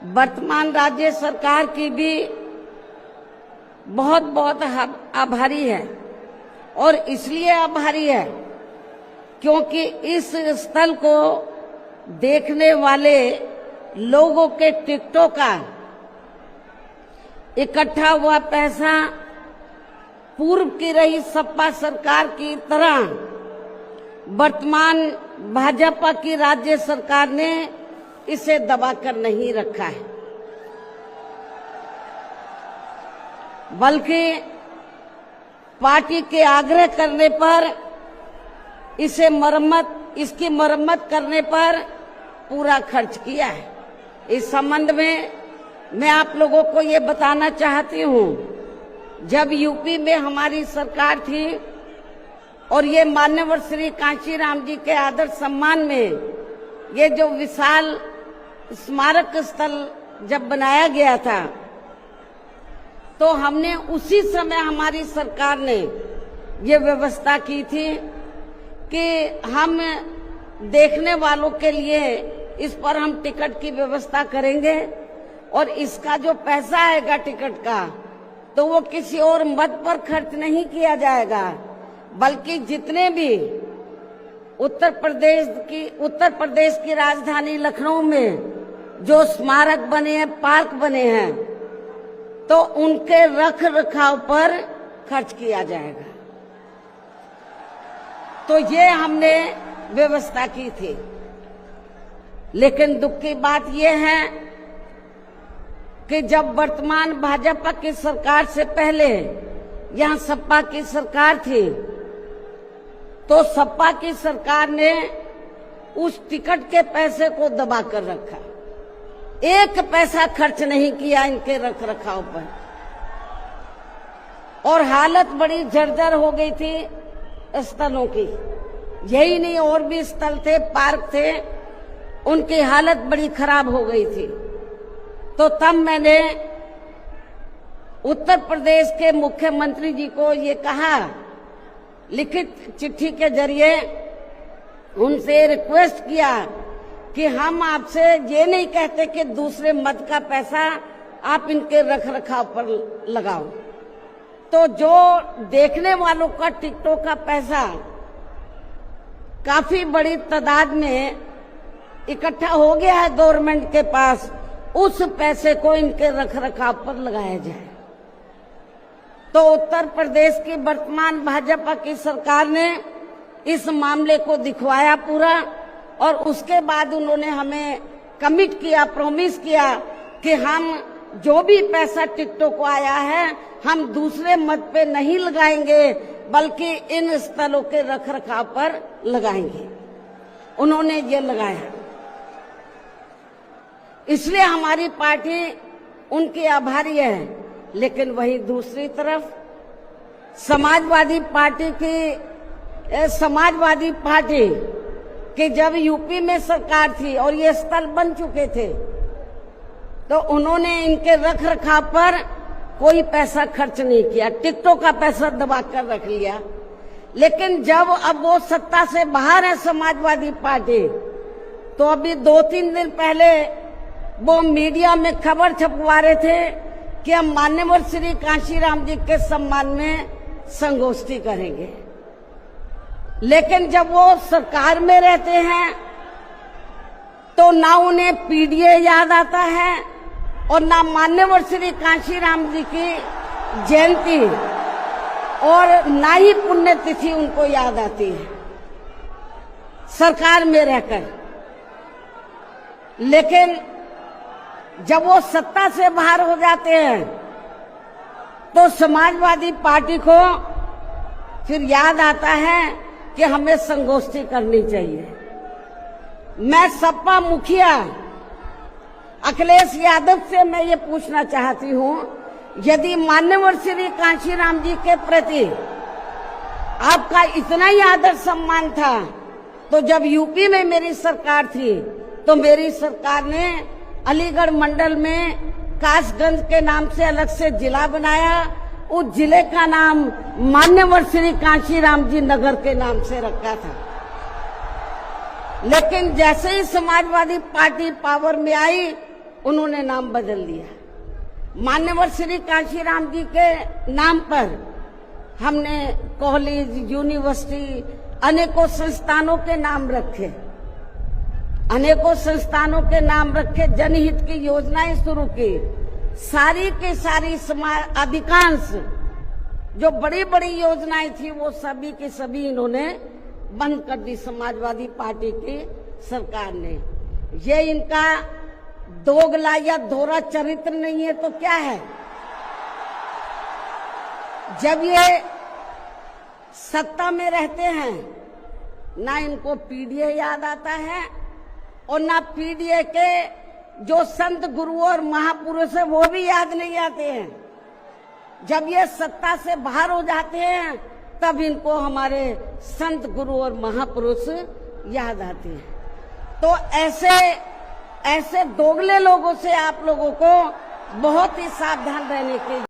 वर्तमान राज्य सरकार की भी बहुत बहुत आभारी है। और इसलिए आभारी है क्योंकि इस स्थल को देखने वाले लोगों के टिकटों का इकट्ठा हुआ पैसा पूर्व की रही सपा सरकार की तरह वर्तमान भाजपा की राज्य सरकार ने इसे दबाकर नहीं रखा है, बल्कि पार्टी के आग्रह करने पर इसकी मरम्मत करने पर पूरा खर्च किया है। इस संबंध में मैं आप लोगों को ये बताना चाहती हूँ, जब यूपी में हमारी सरकार थी और ये मान्यवर श्री कांशीराम जी के आदर सम्मान में ये जो विशाल स्मारक स्थल जब बनाया गया था, तो हमने उसी समय हमारी सरकार ने ये व्यवस्था की थी कि हम देखने वालों के लिए इस पर हम टिकट की व्यवस्था करेंगे और इसका जो पैसा आएगा टिकट का, तो वो किसी और मद पर खर्च नहीं किया जाएगा, बल्कि जितने भी उत्तर प्रदेश की राजधानी लखनऊ में जो स्मारक बने हैं, पार्क बने हैं, तो उनके रख रखाव पर खर्च किया जाएगा। तो ये हमने व्यवस्था की थी। लेकिन दुख की बात यह है कि जब वर्तमान भाजपा की सरकार से पहले यहाँ सपा की सरकार थी, तो सपा की सरकार ने उस टिकट के पैसे को दबा कर रखा, एक पैसा खर्च नहीं किया इनके रख रखाव पर, और हालत बड़ी जर्जर हो गई थी स्थलों की। यही नहीं, और भी स्थल थे, पार्क थे, उनकी हालत बड़ी खराब हो गई थी। तो तब मैंने उत्तर प्रदेश के मुख्यमंत्री जी को ये कहा, लिखित चिट्ठी के जरिए उनसे रिक्वेस्ट किया कि हम आपसे ये नहीं कहते कि दूसरे मद का पैसा आप इनके रख रखाव पर लगाओ, तो जो देखने वालों का टिकटों का पैसा काफी बड़ी तादाद में इकट्ठा हो गया है गवर्नमेंट के पास, उस पैसे को इनके रख रखाव पर लगाया जाए। तो उत्तर प्रदेश की वर्तमान भाजपा की सरकार ने इस मामले को दिखवाया पूरा, और उसके बाद उन्होंने हमें कमिट किया, प्रॉमिस किया कि हम जो भी पैसा टिकटों को आया है हम दूसरे मद पे नहीं लगाएंगे, बल्कि इन स्थलों के रख रखाव पर लगाएंगे। उन्होंने ये लगाया, इसलिए हमारी पार्टी उनकी आभारी है। लेकिन वहीं दूसरी तरफ समाजवादी पार्टी कि जब यूपी में सरकार थी और ये स्थल बन चुके थे, तो उन्होंने इनके रख रखाव पर कोई पैसा खर्च नहीं किया, टिकटों का पैसा दबा कर रख लिया। लेकिन जब अब वो सत्ता से बाहर है समाजवादी पार्टी, तो अभी 2-3 दिन पहले वो मीडिया में खबर छपवा रहे थे कि हम मान्यवर श्री कांशीराम जी के सम्मान में संगोष्ठी करेंगे। लेकिन जब वो सरकार में रहते हैं तो ना उन्हें पीडीए याद आता है और ना मान्यवर श्री कांशीराम जी की जयंती और ना ही पुण्यतिथि उनको याद आती है सरकार में रहकर। लेकिन जब वो सत्ता से बाहर हो जाते हैं तो समाजवादी पार्टी को फिर याद आता है कि हमें संगोष्ठी करनी चाहिए। मैं सपा मुखिया अखिलेश यादव से मैं ये पूछना चाहती हूँ, यदि मान्यवर श्री कांशीराम जी के प्रति आपका इतना ही आदर सम्मान था, तो जब यूपी में मेरी सरकार थी तो मेरी सरकार ने अलीगढ़ मंडल में कासगंज के नाम से अलग से जिला बनाया, उस जिले का नाम मान्यवर श्री कांशीराम जी नगर के नाम से रखा था। लेकिन जैसे ही समाजवादी पार्टी पावर में आई उन्होंने नाम बदल दिया। मान्यवर श्री कांशीराम जी के नाम पर हमने कॉलेज, यूनिवर्सिटी, अनेकों संस्थानों के नाम रखे, अनेकों संस्थानों के नाम रखे, जनहित की योजनाएं शुरू की। सारी के सारी अधिकांश जो बड़ी बड़ी योजनाएं थी वो सभी के सभी इन्होंने बंद कर दी समाजवादी पार्टी की सरकार ने। ये इनका दोगला या दोहरा चरित्र नहीं है तो क्या है? जब ये सत्ता में रहते हैं ना इनको पीडीए याद आता है और ना पीडीए के जो संत गुरु और महापुरुष है वो भी याद नहीं आते हैं। जब ये सत्ता से बाहर हो जाते हैं तब इनको हमारे संत गुरु और महापुरुष याद आते हैं। तो ऐसे दोगले लोगों से आप लोगों को बहुत ही सावधान रहने की